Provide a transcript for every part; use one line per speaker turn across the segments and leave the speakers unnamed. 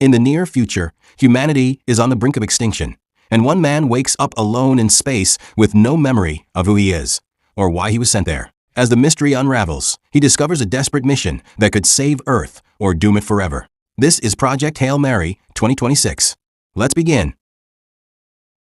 In the near future, humanity is on the brink of extinction, and one man wakes up alone in space with no memory of who he is or why he was sent there. As the mystery unravels, he discovers a desperate mission that could save Earth or doom it forever. This is Project Hail Mary 2026. Let's begin.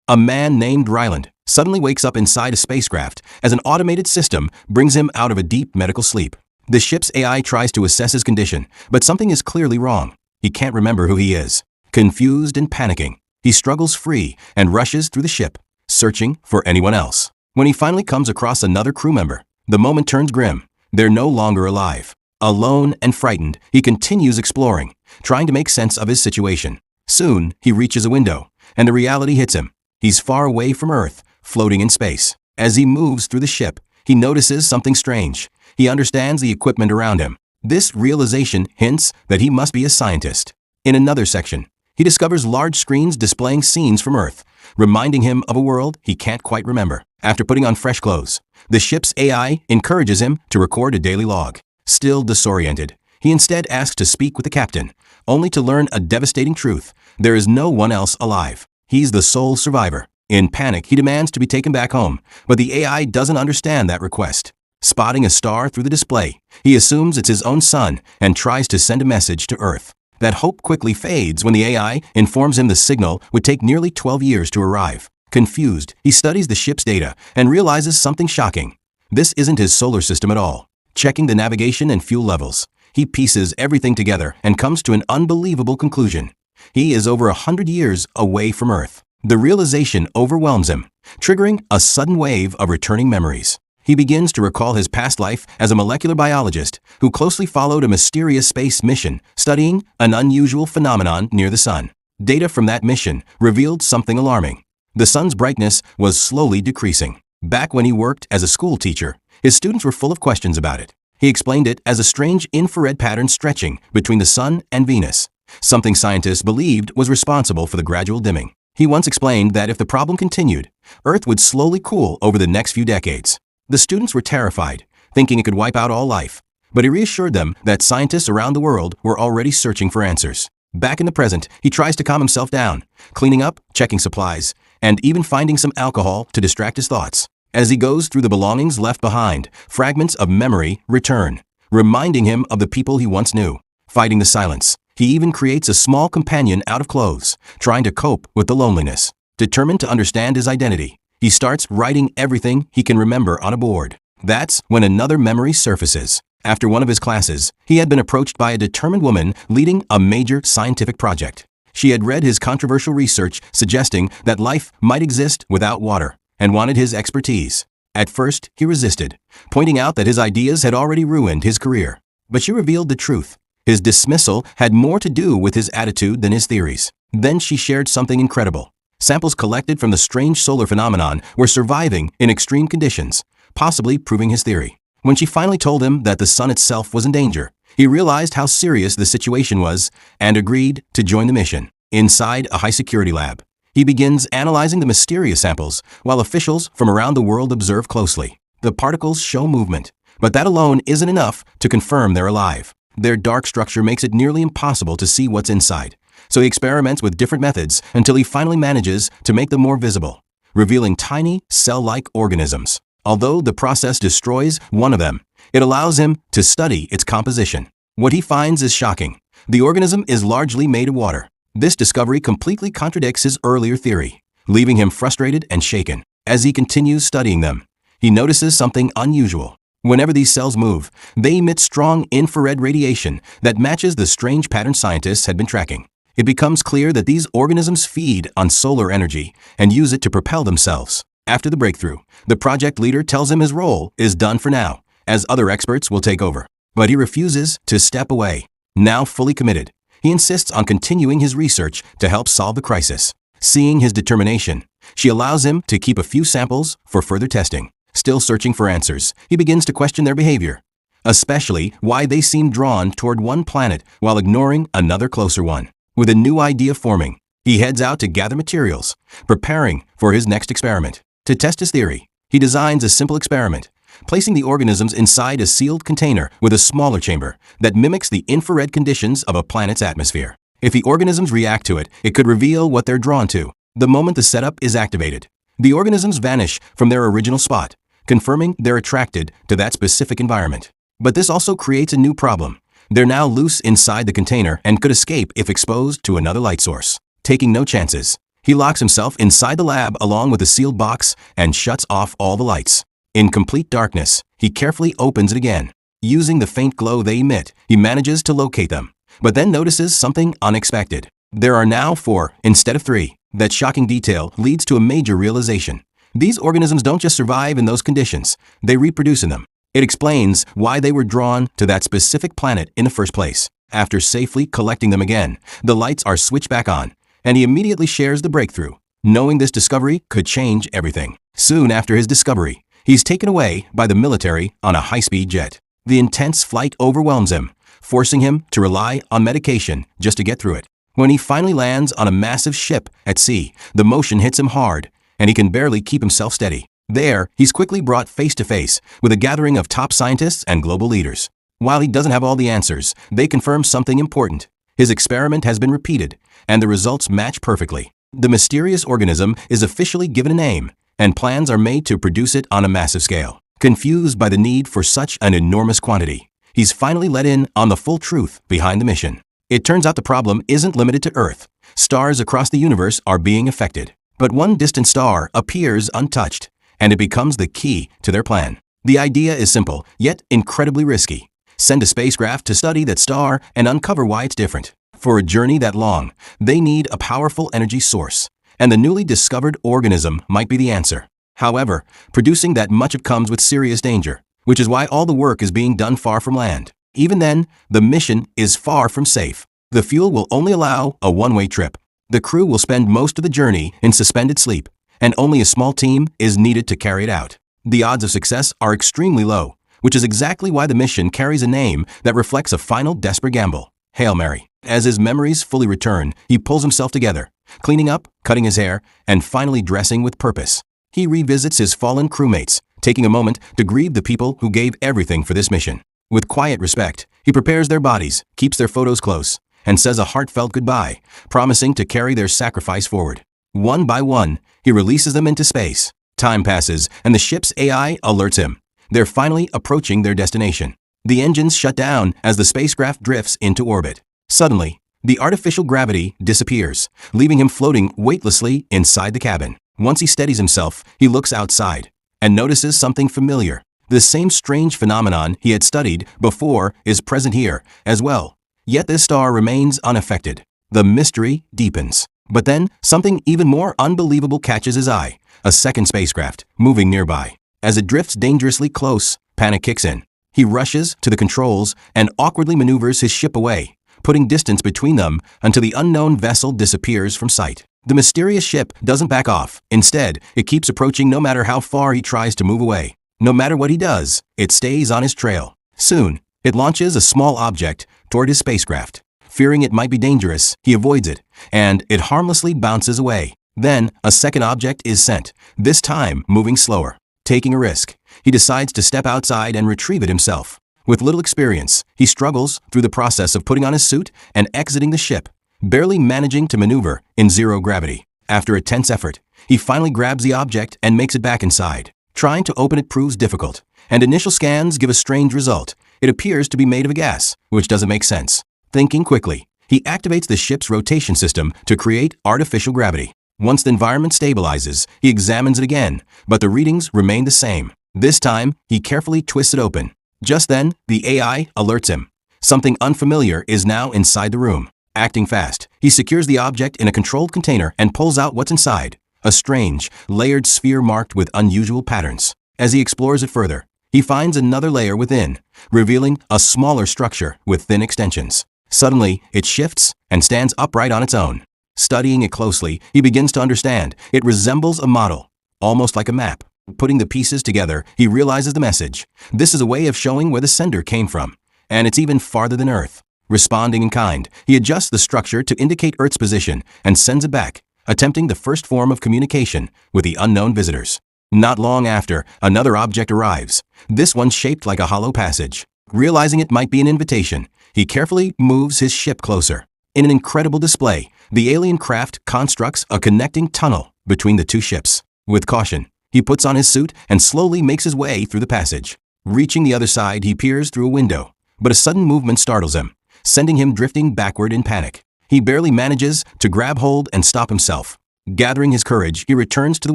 A man named Ryland suddenly wakes up inside a spacecraft as an automated system brings him out of a deep medical sleep. The ship's AI tries to assess his condition, but something is clearly wrong. He can't remember who he is. Confused and panicking, he struggles free and rushes through the ship, searching for anyone else. When he finally comes across another crew member, the moment turns grim. They're no longer alive. Alone and frightened, he continues exploring, trying to make sense of his situation. Soon, he reaches a window, and the reality hits him. He's far away from Earth, floating in space. As he moves through the ship, he notices something strange. He understands the equipment around him. This realization hints that he must be a scientist. In another section, he discovers large screens displaying scenes from Earth, reminding him of a world he can't quite remember. After putting on fresh clothes, the ship's AI encourages him to record a daily log. Still disoriented, he instead asks to speak with the captain, only to learn a devastating truth. There is no one else alive. He's the sole survivor. In panic, he demands to be taken back home, but the AI doesn't understand that request. Spotting a star through the display, he assumes it's his own son and tries to send a message to Earth. That hope quickly fades when the AI informs him the signal would take nearly 12 years to arrive. Confused, he studies the ship's data and realizes something shocking. This isn't his solar system at all. Checking the navigation and fuel levels, he pieces everything together and comes to an unbelievable conclusion. He is over 100 years away from Earth. The realization overwhelms him, triggering a sudden wave of returning memories. He begins to recall his past life as a molecular biologist who closely followed a mysterious space mission studying an unusual phenomenon near the sun. Data from that mission revealed something alarming. The sun's brightness was slowly decreasing. Back when he worked as a school teacher, his students were full of questions about it. He explained it as a strange infrared pattern stretching between the sun and Venus, something scientists believed was responsible for the gradual dimming. He once explained that if the problem continued, Earth would slowly cool over the next few decades. The students were terrified, thinking it could wipe out all life, but he reassured them that scientists around the world were already searching for answers. Back in the present, he tries to calm himself down, cleaning up, checking supplies, and even finding some alcohol to distract his thoughts. As he goes through the belongings left behind, fragments of memory return, reminding him of the people he once knew. Fighting the silence, he even creates a small companion out of clothes, trying to cope with the loneliness. Determined to understand his identity, he starts writing everything he can remember on a board. That's when another memory surfaces. After one of his classes, he had been approached by a determined woman leading a major scientific project. She had read his controversial research suggesting that life might exist without water and wanted his expertise. At first, he resisted, pointing out that his ideas had already ruined his career. But she revealed the truth. His dismissal had more to do with his attitude than his theories. Then she shared something incredible. Samples collected from the strange solar phenomenon were surviving in extreme conditions, possibly proving his theory. When she finally told him that the sun itself was in danger, he realized how serious the situation was and agreed to join the mission. Inside a high-security lab, he begins analyzing the mysterious samples while officials from around the world observe closely. The particles show movement, but that alone isn't enough to confirm they're alive. Their dark structure makes it nearly impossible to see what's inside. So he experiments with different methods until he finally manages to make them more visible, revealing tiny, cell-like organisms. Although the process destroys one of them, it allows him to study its composition. What he finds is shocking. The organism is largely made of water. This discovery completely contradicts his earlier theory, leaving him frustrated and shaken. As he continues studying them, he notices something unusual. Whenever these cells move, they emit strong infrared radiation that matches the strange pattern scientists had been tracking. It becomes clear that these organisms feed on solar energy and use it to propel themselves. After the breakthrough, the project leader tells him his role is done for now, as other experts will take over. But he refuses to step away. Now fully committed, he insists on continuing his research to help solve the crisis. Seeing his determination, she allows him to keep a few samples for further testing. Still searching for answers, he begins to question their behavior, especially why they seem drawn toward one planet while ignoring another closer one. With a new idea forming, he heads out to gather materials, preparing for his next experiment. To test his theory, he designs a simple experiment, placing the organisms inside a sealed container with a smaller chamber that mimics the infrared conditions of a planet's atmosphere. If the organisms react to it, it could reveal what they're drawn to. The moment the setup is activated, the organisms vanish from their original spot, confirming they're attracted to that specific environment. But this also creates a new problem. They're now loose inside the container and could escape if exposed to another light source. Taking no chances, he locks himself inside the lab along with the sealed box and shuts off all the lights. In complete darkness, he carefully opens it again. Using the faint glow they emit, he manages to locate them, but then notices something unexpected. There are now 4 instead of 3. That shocking detail leads to a major realization. These organisms don't just survive in those conditions, they reproduce in them. It explains why they were drawn to that specific planet in the first place. After safely collecting them again, the lights are switched back on, and he immediately shares the breakthrough, knowing this discovery could change everything. Soon after his discovery, he's taken away by the military on a high-speed jet. The intense flight overwhelms him, forcing him to rely on medication just to get through it. When he finally lands on a massive ship at sea, the motion hits him hard, and he can barely keep himself steady. There, he's quickly brought face to face with a gathering of top scientists and global leaders. While he doesn't have all the answers, they confirm something important. His experiment has been repeated, and the results match perfectly. The mysterious organism is officially given a name, and plans are made to produce it on a massive scale. Confused by the need for such an enormous quantity, he's finally let in on the full truth behind the mission. It turns out the problem isn't limited to Earth. Stars across the universe are being affected. But one distant star appears untouched, and it becomes the key to their plan. The idea is simple, yet incredibly risky. Send a spacecraft to study that star and uncover why it's different. For a journey that long, they need a powerful energy source, and the newly discovered organism might be the answer. However, producing that much comes with serious danger, which is why all the work is being done far from land. Even then, the mission is far from safe. The fuel will only allow a one-way trip. The crew will spend most of the journey in suspended sleep, and only a small team is needed to carry it out. The odds of success are extremely low, which is exactly why the mission carries a name that reflects a final desperate gamble. Hail Mary. As his memories fully return, he pulls himself together, cleaning up, cutting his hair, and finally dressing with purpose. He revisits his fallen crewmates, taking a moment to grieve the people who gave everything for this mission. With quiet respect, he prepares their bodies, keeps their photos close, and says a heartfelt goodbye, promising to carry their sacrifice forward. One by one, he releases them into space. Time passes, and the ship's AI alerts him. They're finally approaching their destination. The engines shut down as the spacecraft drifts into orbit. Suddenly, the artificial gravity disappears, leaving him floating weightlessly inside the cabin. Once he steadies himself, he looks outside and notices something familiar. The same strange phenomenon he had studied before is present here as well. Yet this star remains unaffected. The mystery deepens. But then, something even more unbelievable catches his eye. A second spacecraft, moving nearby. As it drifts dangerously close, panic kicks in. He rushes to the controls and awkwardly maneuvers his ship away, putting distance between them until the unknown vessel disappears from sight. The mysterious ship doesn't back off. Instead, it keeps approaching no matter how far he tries to move away. No matter what he does, it stays on his trail. Soon, it launches a small object toward his spacecraft. Fearing it might be dangerous, he avoids it, and it harmlessly bounces away. Then, a second object is sent, this time moving slower. Taking a risk, he decides to step outside and retrieve it himself. With little experience, he struggles through the process of putting on his suit and exiting the ship, barely managing to maneuver in zero gravity. After a tense effort, he finally grabs the object and makes it back inside. Trying to open it proves difficult, and initial scans give a strange result. It appears to be made of a gas, which doesn't make sense. Thinking quickly, he activates the ship's rotation system to create artificial gravity. Once the environment stabilizes, he examines it again, but the readings remain the same. This time, he carefully twists it open. Just then, the AI alerts him. Something unfamiliar is now inside the room. Acting fast, he secures the object in a controlled container and pulls out what's inside. A strange, layered sphere marked with unusual patterns. As he explores it further, he finds another layer within, revealing a smaller structure with thin extensions. Suddenly, it shifts and stands upright on its own. Studying it closely, he begins to understand. It resembles a model, almost like a map. Putting the pieces together, he realizes the message. This is a way of showing where the sender came from, and it's even farther than Earth. Responding in kind, he adjusts the structure to indicate Earth's position and sends it back, attempting the first form of communication with the unknown visitors. Not long after, another object arrives, this one shaped like a hollow passage. Realizing it might be an invitation, he carefully moves his ship closer. In an incredible display, the alien craft constructs a connecting tunnel between the two ships. With caution, he puts on his suit and slowly makes his way through the passage. Reaching the other side, he peers through a window, but a sudden movement startles him, sending him drifting backward in panic. He barely manages to grab hold and stop himself. Gathering his courage, he returns to the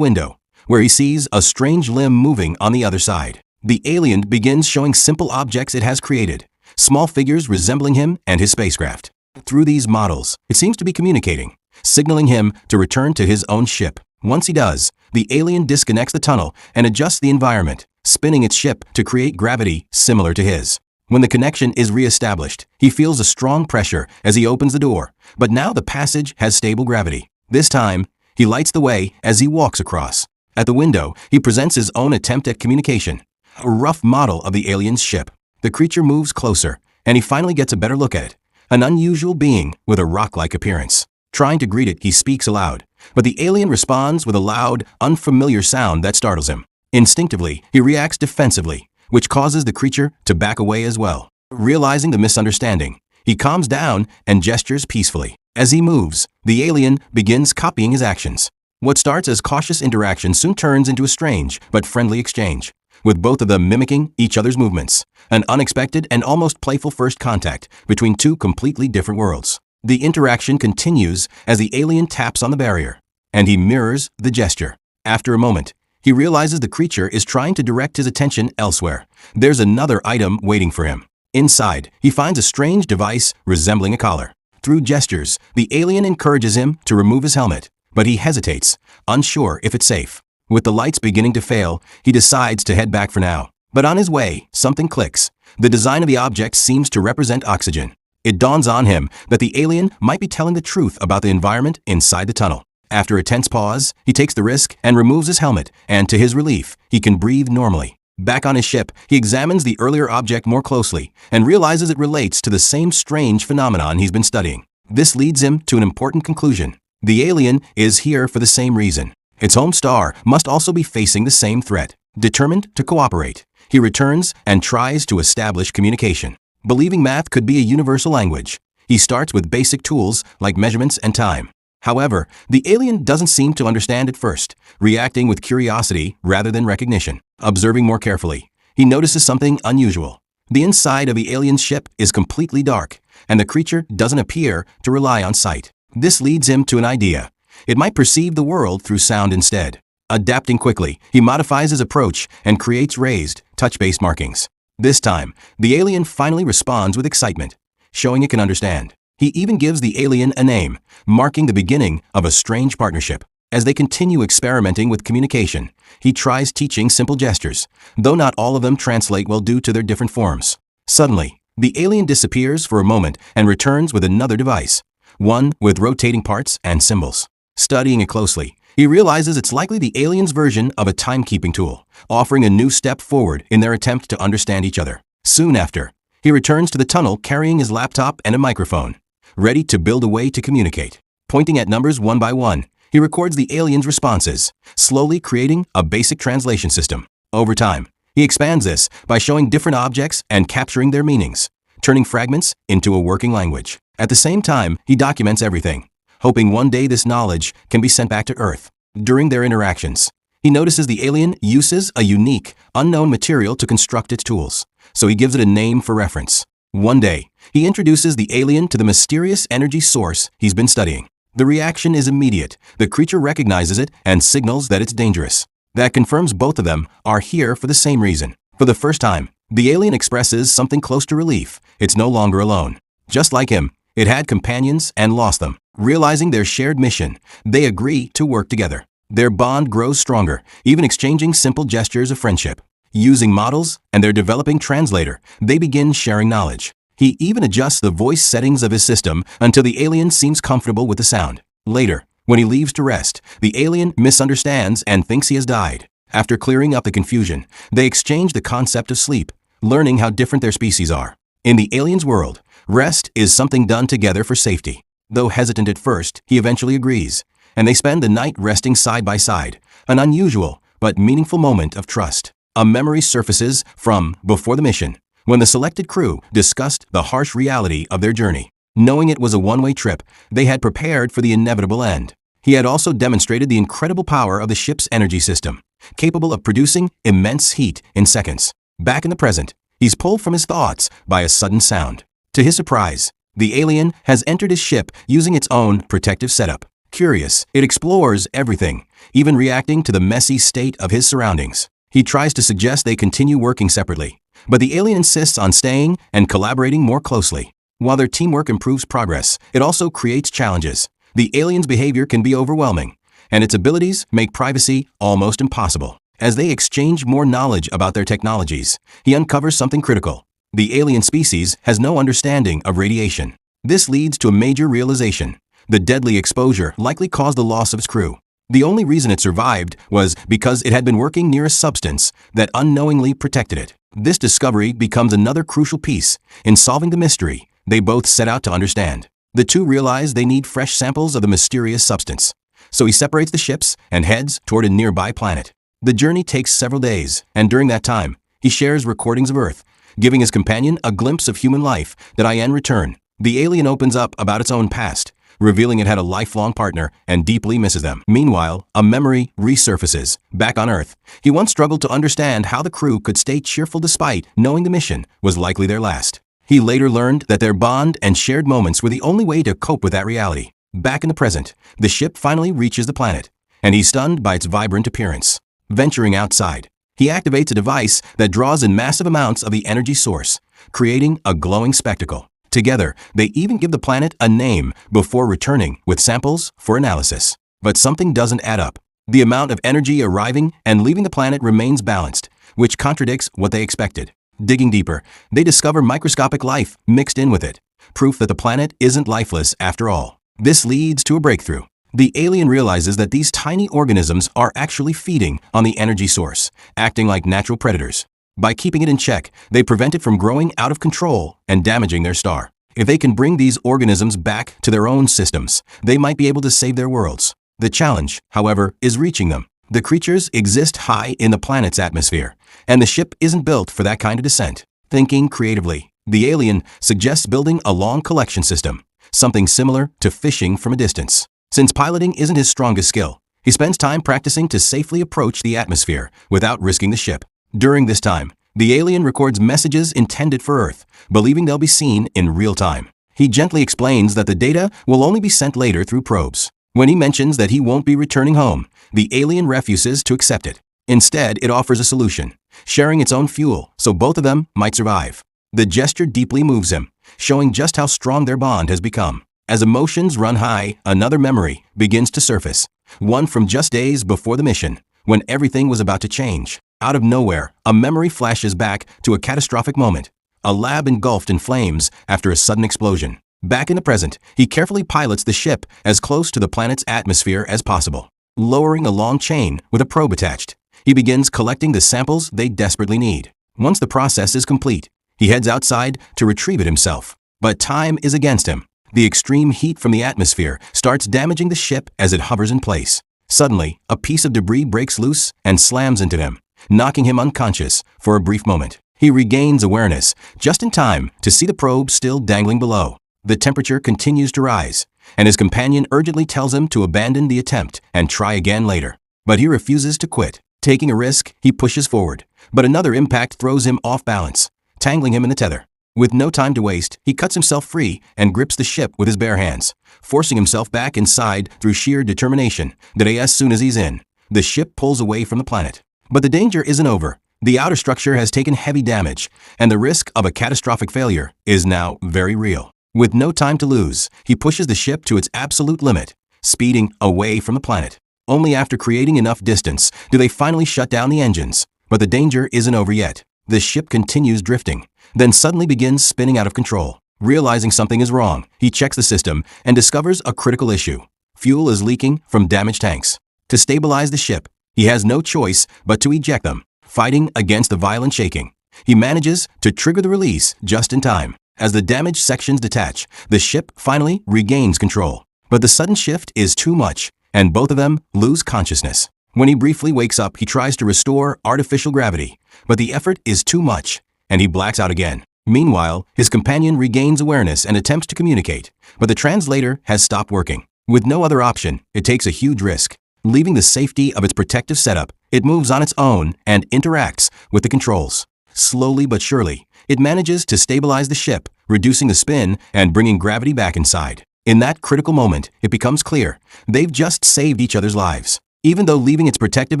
window, where he sees a strange limb moving on the other side. The alien begins showing simple objects it has created, small figures resembling him and his spacecraft. Through these models, it seems to be communicating, signaling him to return to his own ship. Once he does, the alien disconnects the tunnel and adjusts the environment, spinning its ship to create gravity similar to his. When the connection is re-established, he feels a strong pressure as he opens the door, but now the passage has stable gravity. This time, he lights the way as he walks across. At the window, he presents his own attempt at communication, a rough model of the alien's ship. The creature moves closer, and he finally gets a better look at it, an unusual being with a rock-like appearance. Trying to greet it, he speaks aloud, but the alien responds with a loud, unfamiliar sound that startles him. Instinctively, he reacts defensively, which causes the creature to back away as well. Realizing the misunderstanding, he calms down and gestures peacefully. As he moves, the alien begins copying his actions. What starts as cautious interaction soon turns into a strange but friendly exchange, with both of them mimicking each other's movements. An unexpected and almost playful first contact between two completely different worlds. The interaction continues as the alien taps on the barrier, and he mirrors the gesture. After a moment, he realizes the creature is trying to direct his attention elsewhere. There's another item waiting for him. Inside, he finds a strange device resembling a collar. Through gestures, the alien encourages him to remove his helmet, but he hesitates, unsure if it's safe. With the lights beginning to fail, he decides to head back for now. But on his way, something clicks. The design of the object seems to represent oxygen. It dawns on him that the alien might be telling the truth about the environment inside the tunnel. After a tense pause, he takes the risk and removes his helmet, and to his relief, he can breathe normally. Back on his ship, he examines the earlier object more closely and realizes it relates to the same strange phenomenon he's been studying. This leads him to an important conclusion. The alien is here for the same reason. Its home star must also be facing the same threat. Determined to cooperate, he returns and tries to establish communication. Believing math could be a universal language, he starts with basic tools like measurements and time. However, the alien doesn't seem to understand at first, reacting with curiosity rather than recognition. Observing more carefully, he notices something unusual. The inside of the alien's ship is completely dark, and the creature doesn't appear to rely on sight. This leads him to an idea. It might perceive the world through sound instead. Adapting quickly, he modifies his approach and creates raised, touch-based markings. This time, the alien finally responds with excitement, showing it can understand. He even gives the alien a name, marking the beginning of a strange partnership. As they continue experimenting with communication, he tries teaching simple gestures, though not all of them translate well due to their different forms. Suddenly, the alien disappears for a moment and returns with another device, one with rotating parts and symbols. Studying it closely, he realizes it's likely the alien's version of a timekeeping tool, offering a new step forward in their attempt to understand each other. Soon after, he returns to the tunnel carrying his laptop and a microphone, ready to build a way to communicate. Pointing at numbers one by one, he records the alien's responses, slowly creating a basic translation system. Over time, he expands this by showing different objects and capturing their meanings, turning fragments into a working language. At the same time, he documents everything, hoping one day this knowledge can be sent back to Earth. During their interactions, he notices the alien uses a unique, unknown material to construct its tools, so he gives it a name for reference. One day, he introduces the alien to the mysterious energy source he's been studying. The reaction is immediate. The creature recognizes it and signals that it's dangerous. That confirms both of them are here for the same reason. For the first time, the alien expresses something close to relief. It's no longer alone. Just like him, it had companions and lost them. Realizing their shared mission, they agree to work together. Their bond grows stronger, even exchanging simple gestures of friendship. Using models and their developing translator, they begin sharing knowledge. He even adjusts the voice settings of his system until the alien seems comfortable with the sound. Later, when he leaves to rest, the alien misunderstands and thinks he has died. After clearing up the confusion, they exchange the concept of sleep, learning how different their species are. In the alien's world, rest is something done together for safety. Though hesitant at first, he eventually agrees, and they spend the night resting side by side, an unusual but meaningful moment of trust. A memory surfaces from before the mission, when the selected crew discussed the harsh reality of their journey. Knowing it was a one-way trip, they had prepared for the inevitable end. He had also demonstrated the incredible power of the ship's energy system, capable of producing immense heat in seconds. Back in the present, he's pulled from his thoughts by a sudden sound. To his surprise, the alien has entered his ship using its own protective setup. Curious, it explores everything, even reacting to the messy state of his surroundings. He tries to suggest they continue working separately, but the alien insists on staying and collaborating more closely. While their teamwork improves progress, it also creates challenges. The alien's behavior can be overwhelming, and its abilities make privacy almost impossible. As they exchange more knowledge about their technologies, he uncovers something critical. The alien species has no understanding of radiation. This leads to a major realization. The deadly exposure likely caused the loss of its crew. The only reason it survived was because it had been working near a substance that unknowingly protected it. This discovery becomes another crucial piece in solving the mystery they both set out to understand. The two realize they need fresh samples of the mysterious substance, so he separates the ships and heads toward a nearby planet. The journey takes several days, and during that time, he shares recordings of Earth, giving his companion a glimpse of human life that in return. The alien opens up about its own past, revealing it had a lifelong partner and deeply misses them. Meanwhile, a memory resurfaces. Back on Earth, he once struggled to understand how the crew could stay cheerful despite knowing the mission was likely their last. He later learned that their bond and shared moments were the only way to cope with that reality. Back in the present, the ship finally reaches the planet, and he's stunned by its vibrant appearance. Venturing outside, he activates a device that draws in massive amounts of the energy source, creating a glowing spectacle. Together, they even give the planet a name before returning with samples for analysis. But something doesn't add up. The amount of energy arriving and leaving the planet remains balanced, which contradicts what they expected. Digging deeper, they discover microscopic life mixed in with it, proof that the planet isn't lifeless after all. This leads to a breakthrough. The alien realizes that these tiny organisms are actually feeding on the energy source, acting like natural predators. By keeping it in check, they prevent it from growing out of control and damaging their star. If they can bring these organisms back to their own systems, they might be able to save their worlds. The challenge, however, is reaching them. The creatures exist high in the planet's atmosphere, and the ship isn't built for that kind of descent. Thinking creatively, the alien suggests building a long collection system, something similar to fishing from a distance. Since piloting isn't his strongest skill, he spends time practicing to safely approach the atmosphere without risking the ship. During this time, the alien records messages intended for Earth, believing they'll be seen in real time. He gently explains that the data will only be sent later through probes. When he mentions that he won't be returning home, the alien refuses to accept it. Instead, it offers a solution, sharing its own fuel so both of them might survive. The gesture deeply moves him, showing just how strong their bond has become. As emotions run high, another memory begins to surface, one from just days before the mission, when everything was about to change. Out of nowhere, a memory flashes back to a catastrophic moment, a lab engulfed in flames after a sudden explosion. Back in the present, he carefully pilots the ship as close to the planet's atmosphere as possible. Lowering a long chain with a probe attached, he begins collecting the samples they desperately need. Once the process is complete, he heads outside to retrieve it himself. But time is against him. The extreme heat from the atmosphere starts damaging the ship as it hovers in place. Suddenly, a piece of debris breaks loose and slams into him, knocking him unconscious for a brief moment. He regains awareness just in time to see the probe still dangling below. The temperature continues to rise, and his companion urgently tells him to abandon the attempt and try again later. But he refuses to quit. Taking a risk, he pushes forward, but another impact throws him off balance, tangling him in the tether. With no time to waste, he cuts himself free and grips the ship with his bare hands, forcing himself back inside through sheer determination that as soon as he's in, the ship pulls away from the planet. But the danger isn't over. The outer structure has taken heavy damage, and the risk of a catastrophic failure is now very real. With no time to lose, he pushes the ship to its absolute limit, speeding away from the planet. Only after creating enough distance do they finally shut down the engines. But the danger isn't over yet. The ship continues drifting, then suddenly begins spinning out of control. Realizing something is wrong, he checks the system and discovers a critical issue. Fuel is leaking from damaged tanks. To stabilize the ship, he has no choice but to eject them. Fighting against the violent shaking, he manages to trigger the release just in time. As the damaged sections detach, the ship finally regains control. But the sudden shift is too much, and both of them lose consciousness. When he briefly wakes up, he tries to restore artificial gravity, but the effort is too much, and he blacks out again. Meanwhile, his companion regains awareness and attempts to communicate, but the translator has stopped working. With no other option, it takes a huge risk. Leaving the safety of its protective setup, it moves on its own and interacts with the controls. Slowly but surely, it manages to stabilize the ship, reducing the spin and bringing gravity back inside. In that critical moment, it becomes clear they've just saved each other's lives. Even though leaving its protective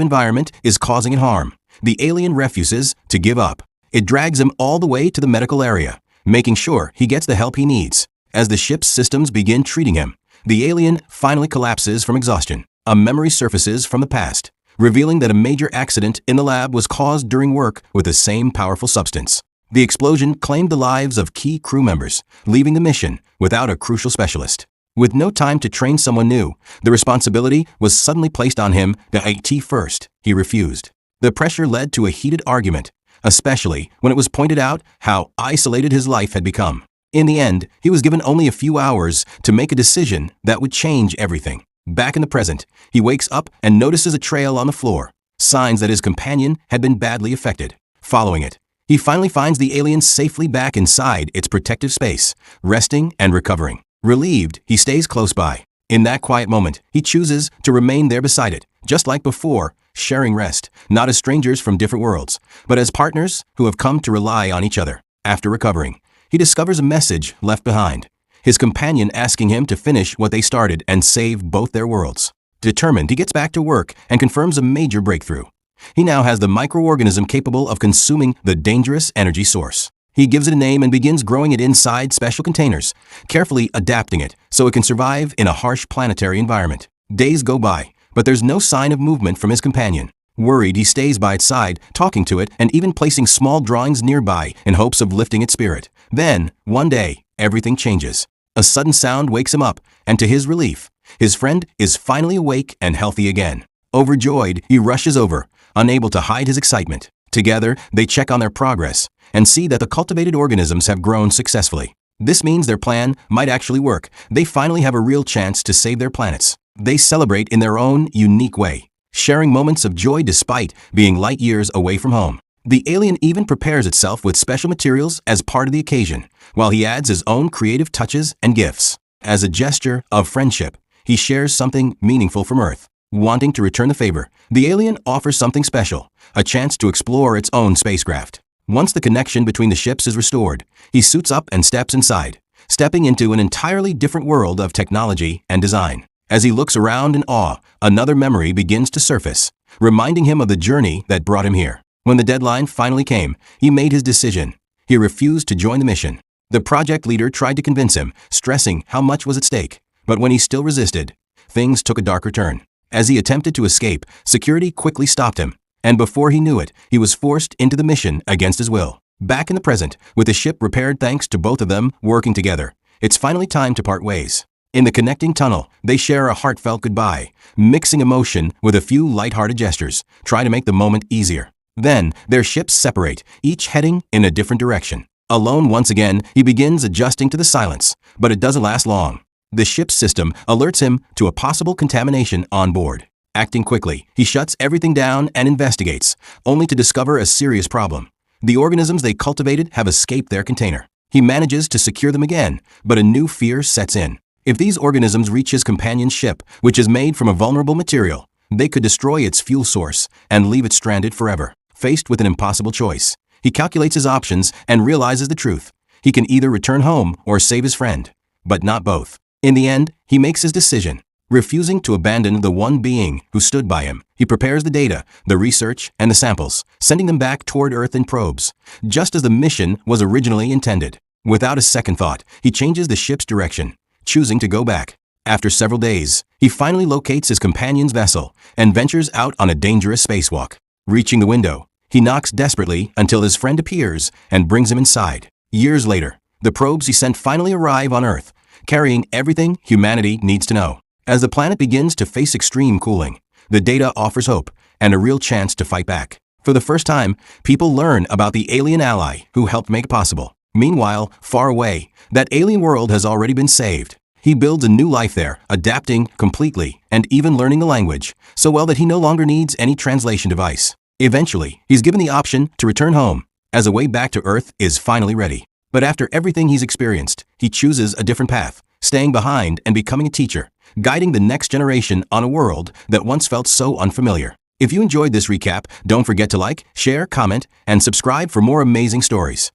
environment is causing it harm, the alien refuses to give up. It drags him all the way to the medical area, making sure he gets the help he needs. As the ship's systems begin treating him, the alien finally collapses from exhaustion. A memory surfaces from the past, revealing that a major accident in the lab was caused during work with the same powerful substance. The explosion claimed the lives of key crew members, leaving the mission without a crucial specialist. With no time to train someone new, the responsibility was suddenly placed on him to IT first. He refused. The pressure led to a heated argument, especially when it was pointed out how isolated his life had become. In the end, he was given only a few hours to make a decision that would change everything. Back in the present, he wakes up and notices a trail on the floor, signs that his companion had been badly affected. Following it, he finally finds the alien safely back inside its protective space, resting and recovering. Relieved, he stays close by. In that quiet moment, he chooses to remain there beside it, just like before, sharing rest, not as strangers from different worlds, but as partners who have come to rely on each other. After recovering, he discovers a message left behind, his companion asking him to finish what they started and save both their worlds. Determined, he gets back to work and confirms a major breakthrough. He now has the microorganism capable of consuming the dangerous energy source. He gives it a name and begins growing it inside special containers, carefully adapting it so it can survive in a harsh planetary environment. Days go by, but there's no sign of movement from his companion. Worried, he stays by its side, talking to it and even placing small drawings nearby in hopes of lifting its spirit. Then, one day, everything changes. A sudden sound wakes him up, and to his relief, his friend is finally awake and healthy again. Overjoyed, he rushes over, unable to hide his excitement. Together, they check on their progress and see that the cultivated organisms have grown successfully. This means their plan might actually work. They finally have a real chance to save their planets. They celebrate in their own unique way, sharing moments of joy despite being light years away from home. The alien even prepares itself with special materials as part of the occasion, while he adds his own creative touches and gifts. As a gesture of friendship, he shares something meaningful from Earth. Wanting to return the favor, the alien offers something special, a chance to explore its own spacecraft. Once the connection between the ships is restored, he suits up and steps inside, stepping into an entirely different world of technology and design. As he looks around in awe, another memory begins to surface, reminding him of the journey that brought him here. When the deadline finally came, he made his decision. He refused to join the mission. The project leader tried to convince him, stressing how much was at stake. But when he still resisted, things took a darker turn. As he attempted to escape, security quickly stopped him, and before he knew it, he was forced into the mission against his will. Back in the present, with the ship repaired thanks to both of them working together, it's finally time to part ways. In the connecting tunnel, they share a heartfelt goodbye, mixing emotion with a few lighthearted gestures, trying to make the moment easier. Then, their ships separate, each heading in a different direction. Alone once again, he begins adjusting to the silence, but it doesn't last long. The ship's system alerts him to a possible contamination on board. Acting quickly, he shuts everything down and investigates, only to discover a serious problem. The organisms they cultivated have escaped their container. He manages to secure them again, but a new fear sets in. If these organisms reach his companion's ship, which is made from a vulnerable material, they could destroy its fuel source and leave it stranded forever. Faced with an impossible choice, he calculates his options and realizes the truth. He can either return home or save his friend, but not both. In the end, he makes his decision. Refusing to abandon the one being who stood by him, he prepares the data, the research, and the samples, sending them back toward Earth in probes, just as the mission was originally intended. Without a second thought, he changes the ship's direction, choosing to go back. After several days, he finally locates his companion's vessel and ventures out on a dangerous spacewalk. Reaching the window, he knocks desperately until his friend appears and brings him inside. Years later, the probes he sent finally arrive on Earth, carrying everything humanity needs to know. As the planet begins to face extreme cooling, the data offers hope and a real chance to fight back. For the first time, people learn about the alien ally who helped make it possible. Meanwhile, far away, that alien world has already been saved. He builds a new life there, adapting completely and even learning the language so well that he no longer needs any translation device. Eventually, he's given the option to return home, as a way back to Earth is finally ready. But after everything he's experienced, he chooses a different path, staying behind and becoming a teacher, guiding the next generation on a world that once felt so unfamiliar. If you enjoyed this recap, don't forget to like, share, comment, and subscribe for more amazing stories.